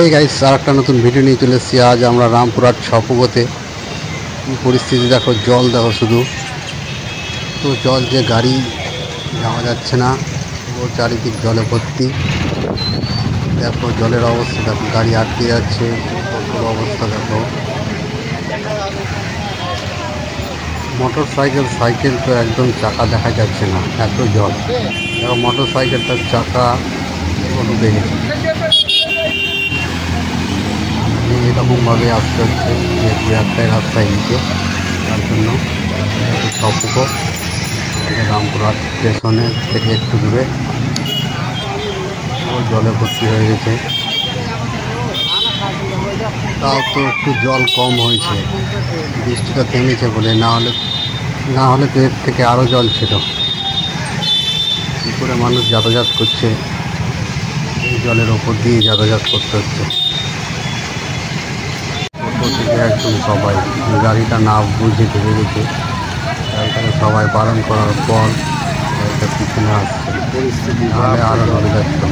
Hey guys, আর একটা নতুন video নিয়ে চলে এসেছি। আজ আমরা রামপুরহাট ছপুগোতে কী পরিস্থিতি দেখো, জল দেখো শুধু। তো জল যে গাড়ি যাওয়া যাচ্ছে না, ও চারিদিক জলে ভর্তি। দেখো জলের অবস্থা দেখো, গাড়ি আটকে যাচ্ছে, কত অবস্থা দেখো। মোটর সাইকেল তো একদম চাকা দেখা যাচ্ছে না, এত জল। দেখো মোটর সাইকেলটার চাকা ডুবে গেছে। এরকমভাবে আসতে হচ্ছে, যেহেতু একটাই রাস্তায় নিচে, তার জন্য ছপুগো রামপুরহাট স্টেশনের থেকে একটু দূরে জলে ভর্তি হয়ে গেছে। তাও তো একটু জল কম হয়েছে, বৃষ্টিটা থেমেছে বলে, না হলে তো এর থেকে আরও জল ছিল। কী করে মানুষ যাতায়াত করছে, এই জলের ওপর দিয়ে যাতায়াত করতে হচ্ছে। টোটো থেকে একদম সবাই, গাড়িটা না বুঝে ঢুকে গেছে, গাড়িটাকে সবাই বারণ করার পর গাড়িটা পিছনে আসছে। পরিস্থিতি নাহলে আরও নড়ে যাচ্ছিল,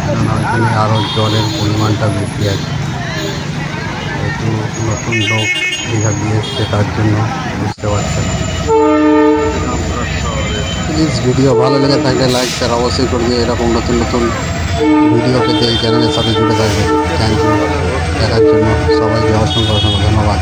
কারণ ওইখানে আরও জলের পরিমাণটা বেশি আছে। যেহেতু নতুন লোক দীঘা দিয়ে এসছে, তার জন্য বুঝতে পারছে না। প্লিজ ভিডিও ভালো লেগে থাকলে লাইক শেয়ার অবশ্যই করবে। এরকম নতুন নতুন ভিডিও পেতে এই চ্যানেলের সাথে জুড়ে থাকবে। থ্যাংক ইউ দেখার জন্য সবাইকে অসংখ্য ধন্যবাদ।